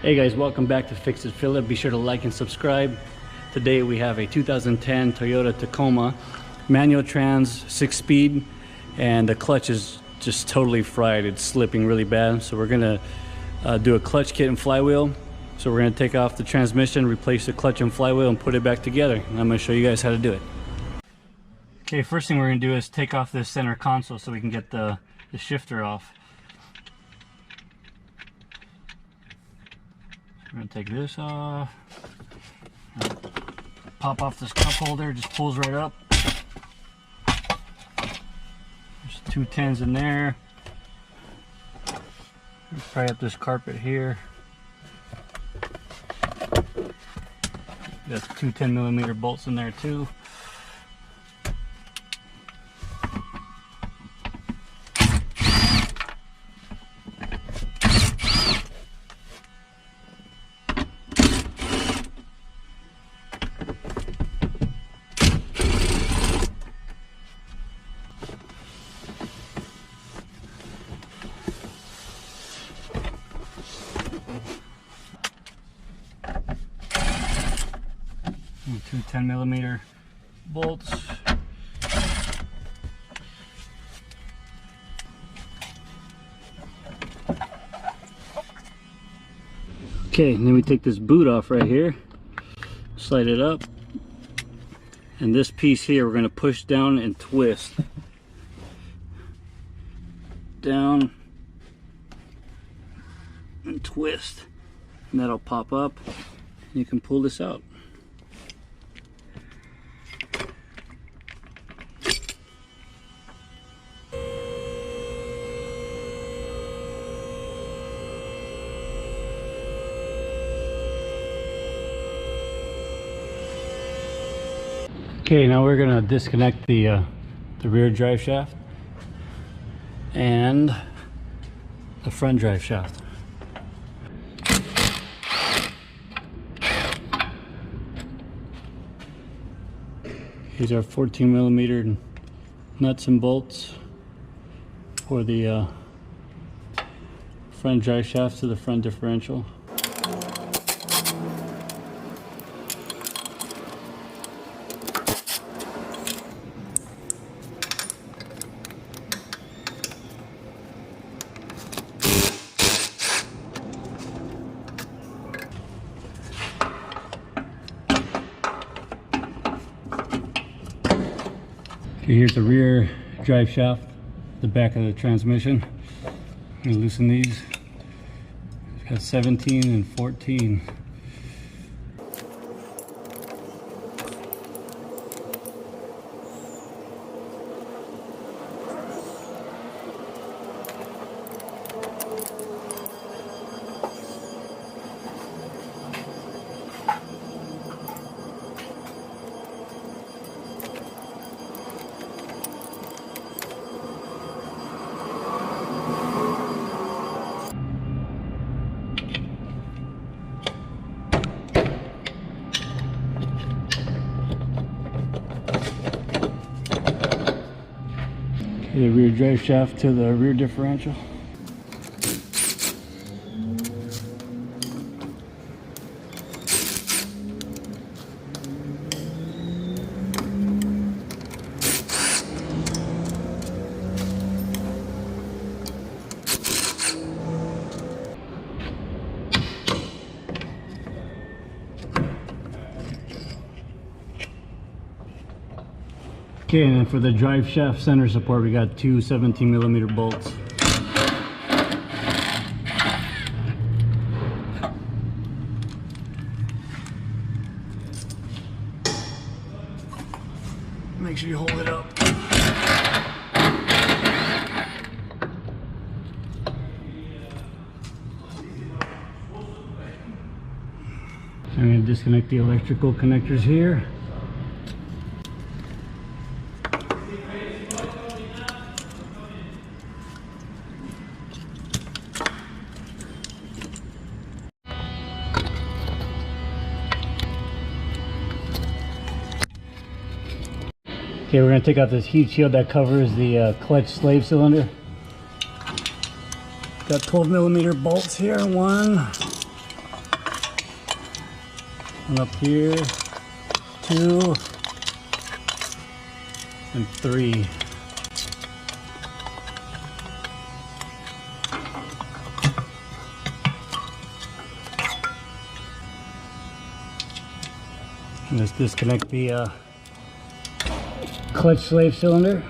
Hey guys, welcome back to FixItPhillip. Be sure to like and subscribe. Today we have a 2010 Toyota Tacoma, manual trans, 6-speed, and the clutch is just totally fried. It's slipping really bad. So we're gonna do a clutch kit and flywheel. So we're gonna take off the transmission, replace the clutch and flywheel, and put it back together. And I'm gonna show you guys how to do it. Okay, first thing we're gonna do is take off this center console so we can get the shifter off. We're gonna take this off. Pop off this cup holder, just pulls right up. There's 2 10s in there. Pry up this carpet here. Got 2 10mm bolts in there too. And 2 10mm bolts. Okay, and then we take this boot off right here, slide it up, and this piece here we're going to push down and twist. Down and twist, and that'll pop up, and you can pull this out. Okay, now we're gonna disconnect the rear drive shaft and the front drive shaft. These are 14mm nuts and bolts for the front drive shaft to the front differential. Okay, here's the rear drive shaft, the back of the transmission. I'm going to loosen these. It's got 17 and 14. The rear drive shaft to the rear differential. Okay, and then for the drive shaft center support, we got 2 17mm bolts. Make sure you hold it up. I'm going to disconnect the electrical connectors here. Okay, we're going to take out this heat shield that covers the clutch slave cylinder. Got 12mm bolts here, 1, One up here, 2, and 3. And let's disconnect the clutch slave cylinder.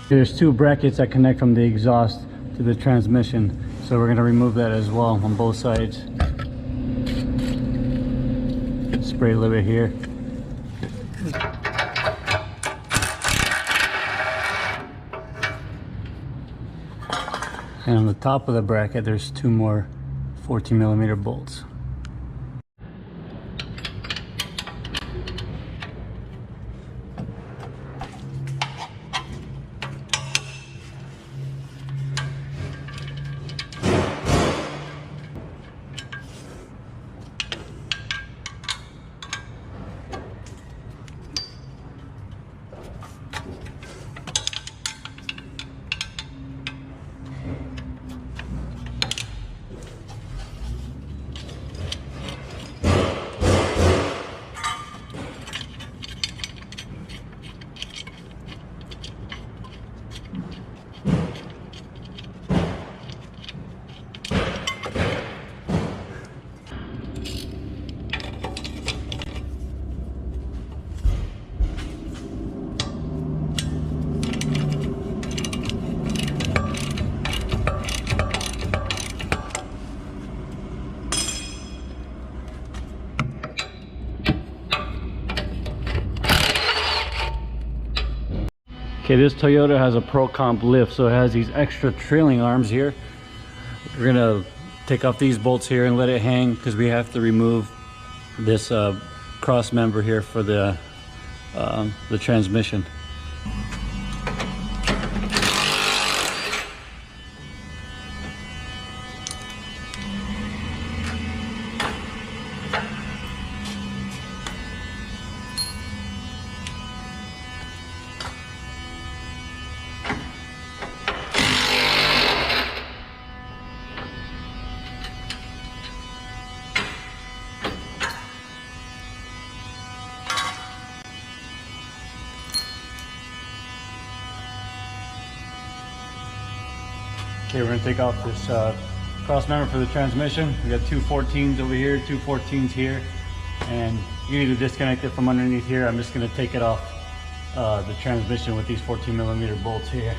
There's 2 brackets that connect from the exhaust to the transmission, so we're going to remove that as well on both sides. Spray a little bit here. And on the top of the bracket there's 2 more 14mm bolts. Okay, this Toyota has a Pro Comp lift, so it has these extra trailing arms here. We're gonna take off these bolts here and let it hang because we have to remove this cross member here for the transmission. Okay, we're gonna take off this cross member for the transmission. We got 2 14s over here, 2 14s here, and you need to disconnect it from underneath here. I'm just gonna take it off the transmission with these 14mm bolts here.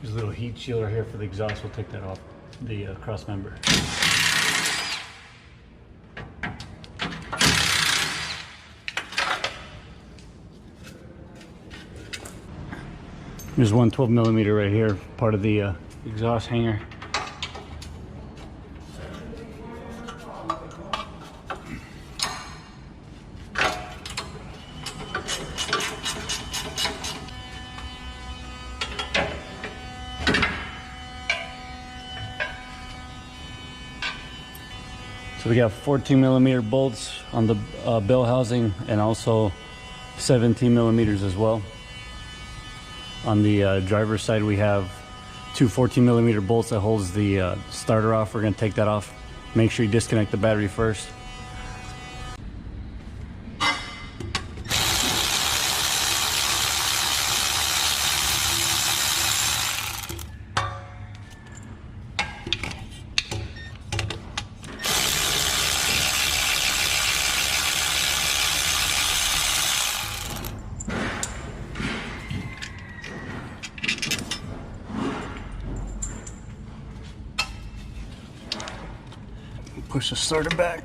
There's a little heat shielder here for the exhaust. We'll take that off the cross member. There's one 12mm right here, part of the exhaust hanger. So we got 14mm bolts on the bell housing and also 17mm as well. On the driver's side we have 2 14mm bolts that holds the starter off. We're going to take that off. Make sure you disconnect the battery first. push the starter back.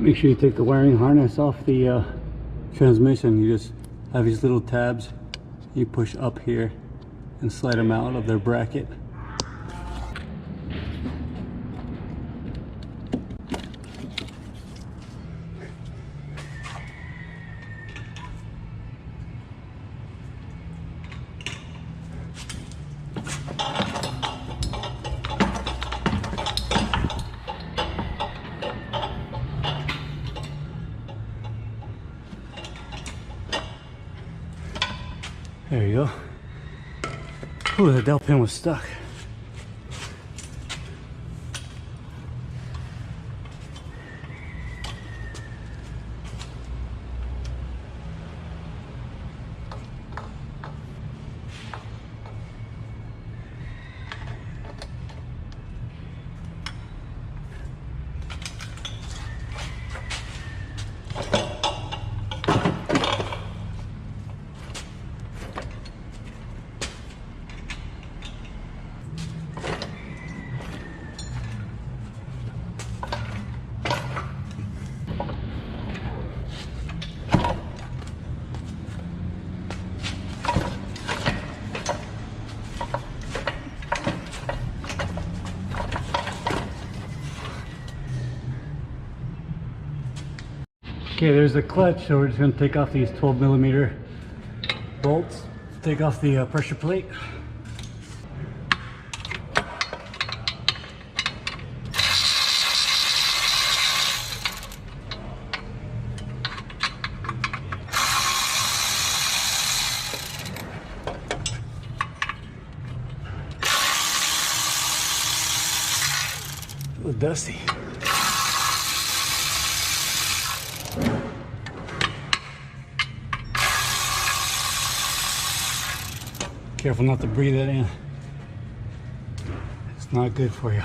Make sure you take the wiring harness off the transmission. You just have these little tabs. You push up here and slide them out of their bracket. There you go. Ooh, the dowel pin was stuck. Okay, there's the clutch, so we're just going to take off these 12mm bolts, take off the pressure plate. A little dusty. Careful not to breathe that in. It's not good for you.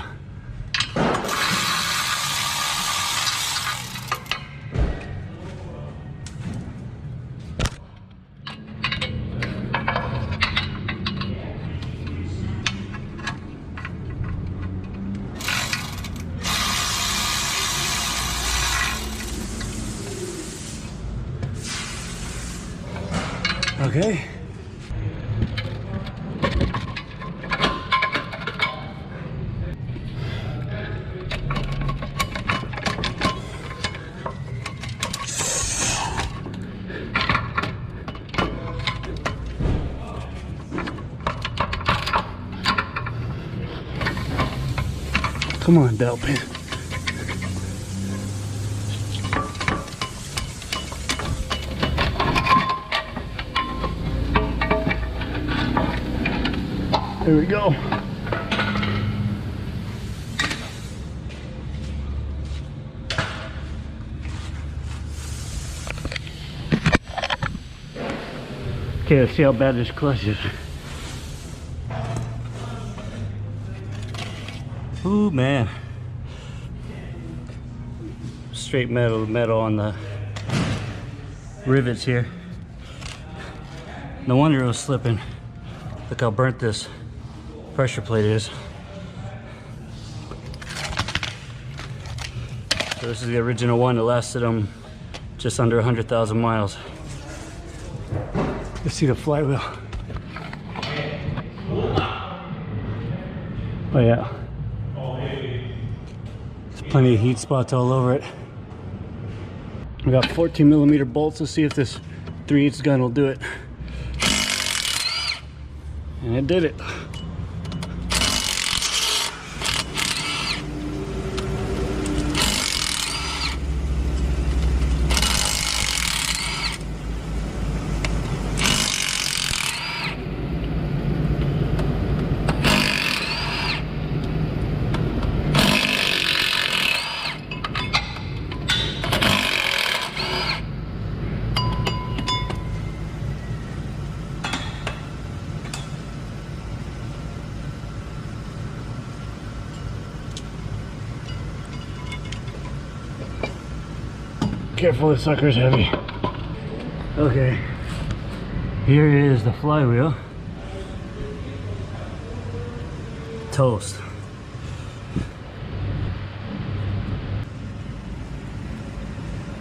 Okay. Come on, dowel pin. There we go. Okay, let's see how bad this clutch is. Ooh, man. Straight metal on the rivets here. No wonder it was slipping. Look how burnt this pressure plate is. So this is the original one that lasted them just under 100,000 miles. Let's see the flywheel. Oh yeah. There's plenty of heat spots all over it. We got 14mm bolts. Let's see if this 3/8 gun will do it. And it did it. careful, this sucker's heavy. Okay, here is the flywheel. Toast.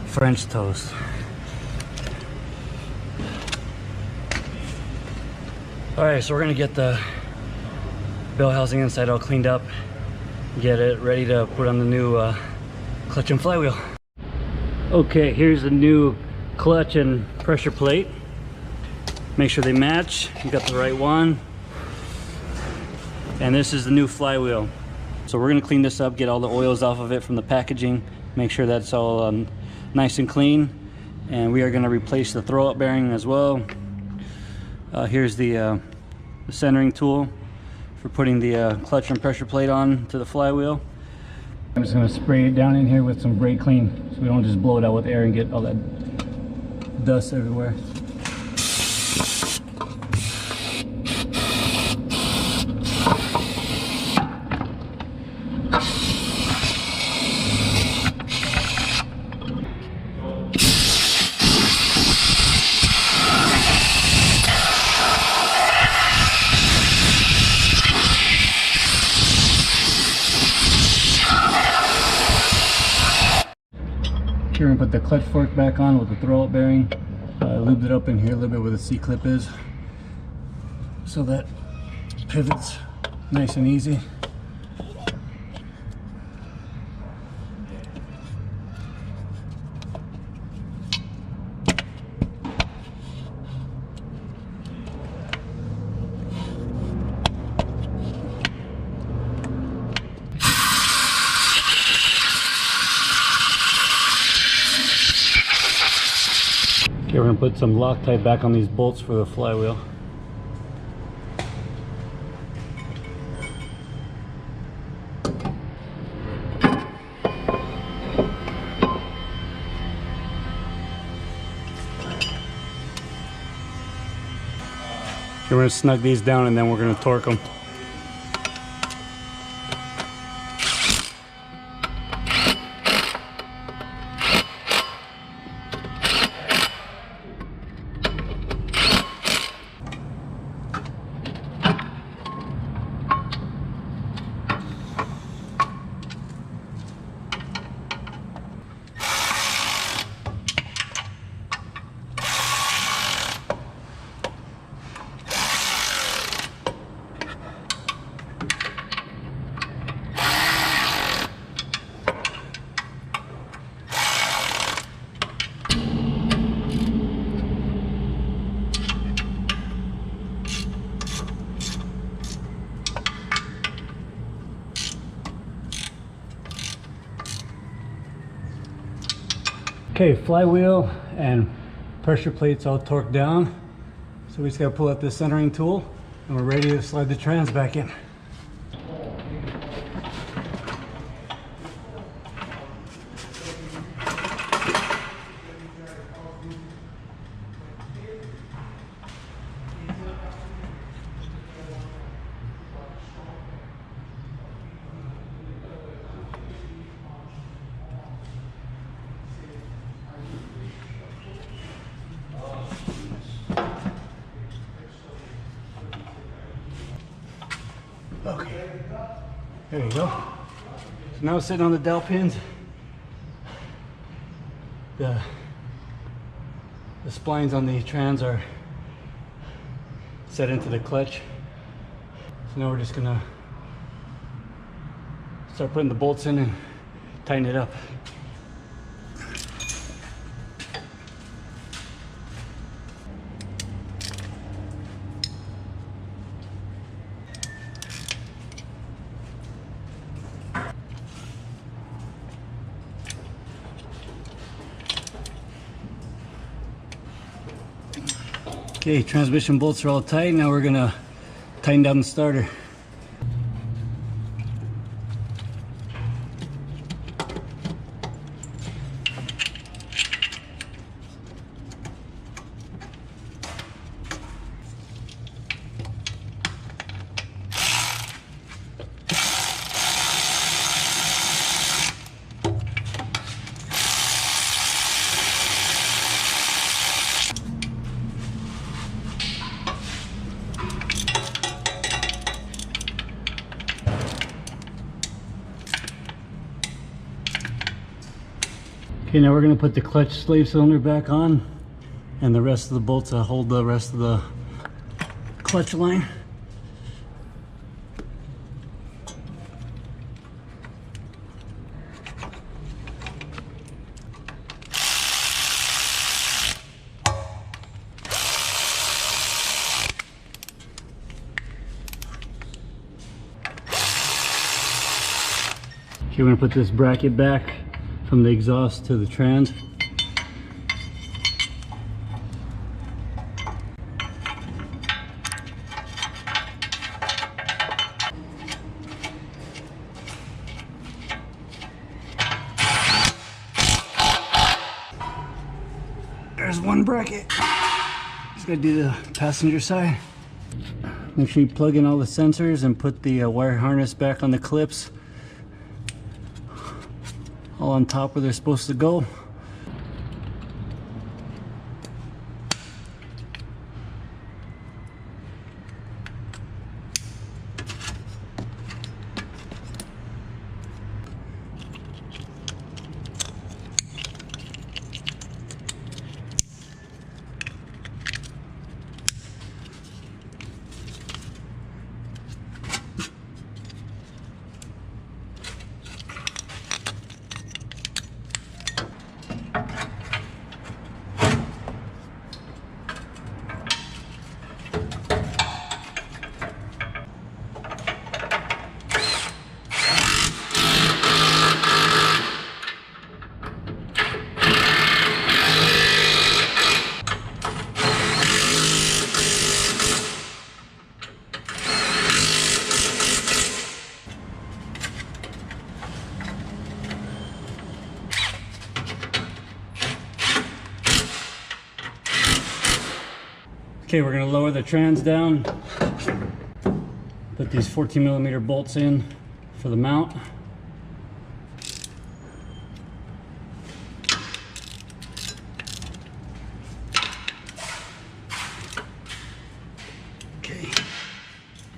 French toast. Alright, so we're gonna get the bell housing inside all cleaned up, get it ready to put on the new clutch and flywheel. Okay, here's the new clutch and pressure plate. Make sure they match, you got the right one. And this is the new flywheel. So we're gonna clean this up, get all the oils off of it from the packaging, make sure that's all nice and clean. And we are gonna replace the throw-up bearing as well. Here's the centering tool for putting the clutch and pressure plate on to the flywheel. I'm just going to spray it down in here with some brake clean so we don't just blow it out with air and get all that dust everywhere. Here we're going to put the clutch fork back on with the throw-up bearing. Lubed it up in here a little bit where the C-clip is, so that pivots nice and easy. Okay, we're going to put some Loctite back on these bolts for the flywheel. Okay, we're going to snug these down and then we're going to torque them. Okay, flywheel and pressure plates all torqued down. So we just gotta pull out this centering tool and we're ready to slide the trans back in. Okay, there you go. So now sitting on the dowel pins, the splines on the trans are set into the clutch. So now we're just gonna start putting the bolts in and tighten it up. Okay, transmission bolts are all tight. Now we're gonna tighten down the starter. Okay, now we're going to put the clutch slave cylinder back on and the rest of the bolts that hold the rest of the clutch line. Okay, we're going to put this bracket back from the exhaust to the trans. There's one bracket. Just gotta do the passenger side. Make sure you plug in all the sensors and put the wire harness back on the clips, all on top where they're supposed to go. Okay, we're going to lower the trans down, put these 14mm bolts in for the mount.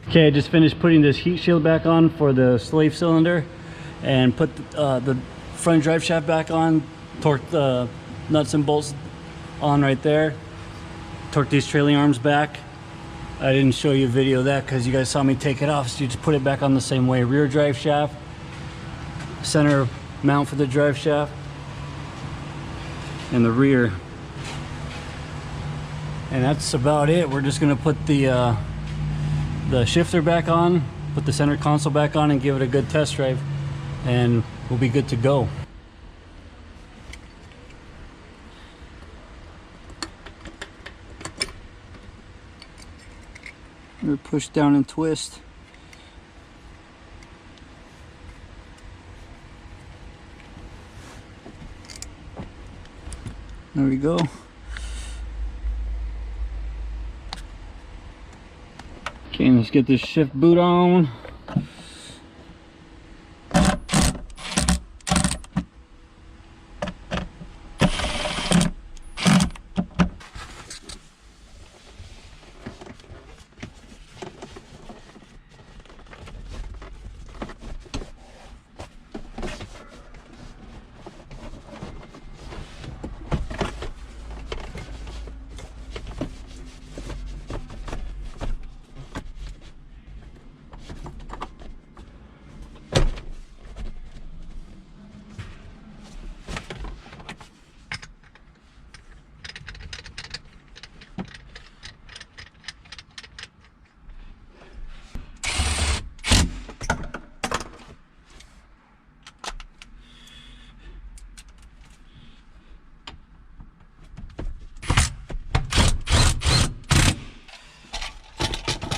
Okay, I just finished putting this heat shield back on for the slave cylinder and put the front drive shaft back on, torqued the nuts and bolts on right there. Torque these trailing arms back. I didn't show you a video of that because you guys saw me take it off, so you just put it back on the same way. Rear drive shaft, center mount for the drive shaft, and the rear. And that's about it. We're just gonna put the shifter back on, put the center console back on, and give it a good test drive, and we'll be good to go. Push down and twist. There we go. Okay, let's get this shift boot on.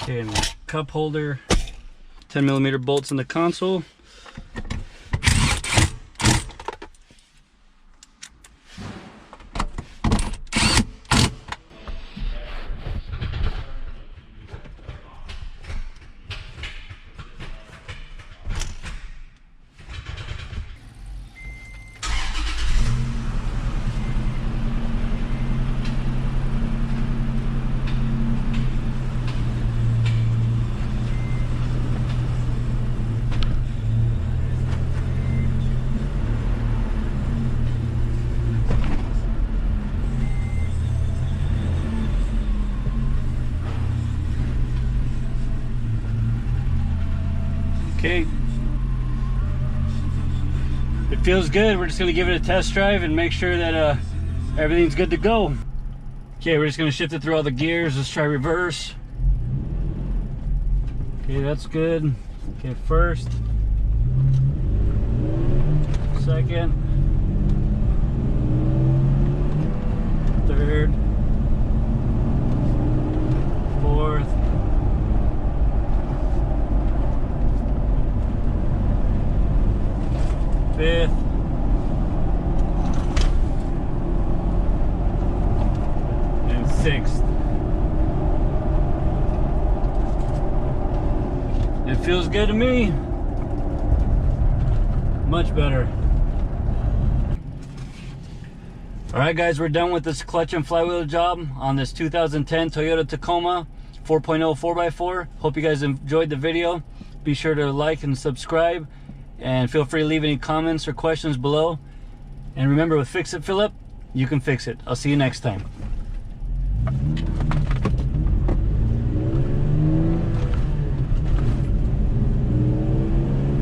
Okay, and the cup holder, 10mm bolts in the console. feels good. We're just gonna give it a test drive and make sure that everything's good to go. Okay, we're just gonna shift it through all the gears. Let's try reverse. Okay, that's good. Okay, first, second, third, fourth, fifth, and sixth. It feels good to me. Much better. Alright guys, we're done with this clutch and flywheel job on this 2010 Toyota Tacoma 4.0 4x4. Hope you guys enjoyed the video. Be sure to like and subscribe, and feel free to leave any comments or questions below. And remember, with Fix It Phillip, you can fix it. I'll see you next time.